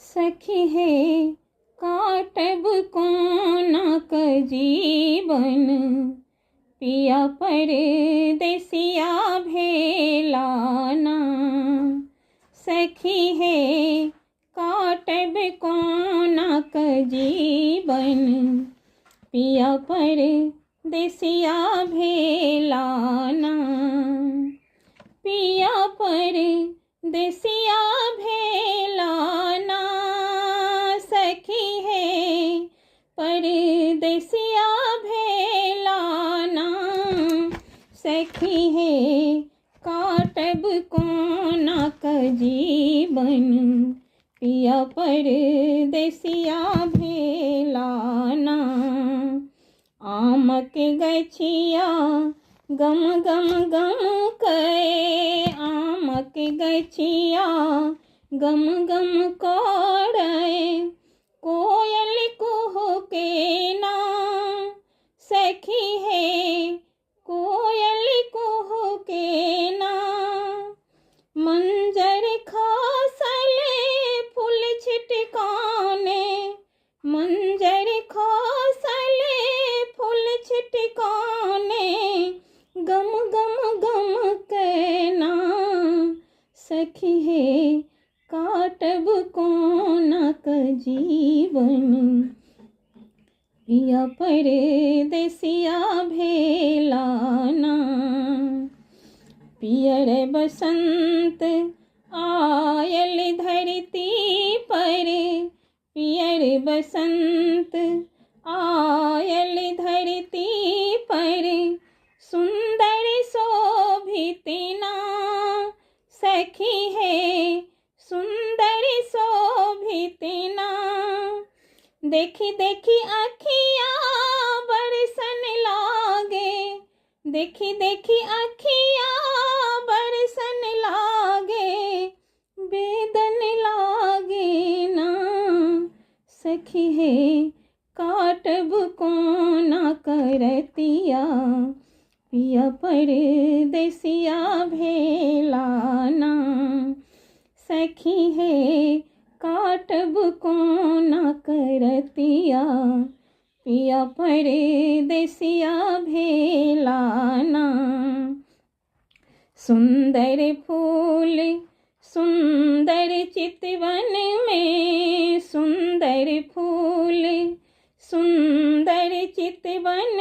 सखी है काटब कोनक जीवन, पिया परदेसिया भेलाना। सखी है काटब कोनक जीवन, पिया परदेसिया भेलाना। पिया परदेसिया भेलाना। सखी है परदेसिया भेलाना। सखी है काटब कोनक जीवन, पिया परदेसिया भेलाना। आम के गछिया गम गम गम कए, आम के गछिया गम गम कोड़े, कोयल कुहुके ना। सखी है कोयल कुहुके ना। मंजर खासले फूल छिटकाने, मंजर खासले फूल छिटकाने, गम गम गम कहना। सखी है काटब कोनक जीवन, पिया परदेसिया भेलाना। पियर बसंत आयल धरती पर, पियर बसंत आयल धरती पर, सुंदर शोभितना। सखी है सुंदर शोभितना। देखी देखी अखियाँ बरसन लागे, देखी देखी अखियाँ बरसन लागे, बेदन लागे ना। सखी है काटब कोनक रतिया, पिया परदेसिया भेलाना। सखी है काटब कोनक रतिया, पिया परदेसिया भेलाना। सुंदर फूल सुंदर चितवन में, सुंदर फूल सुंदर चितवन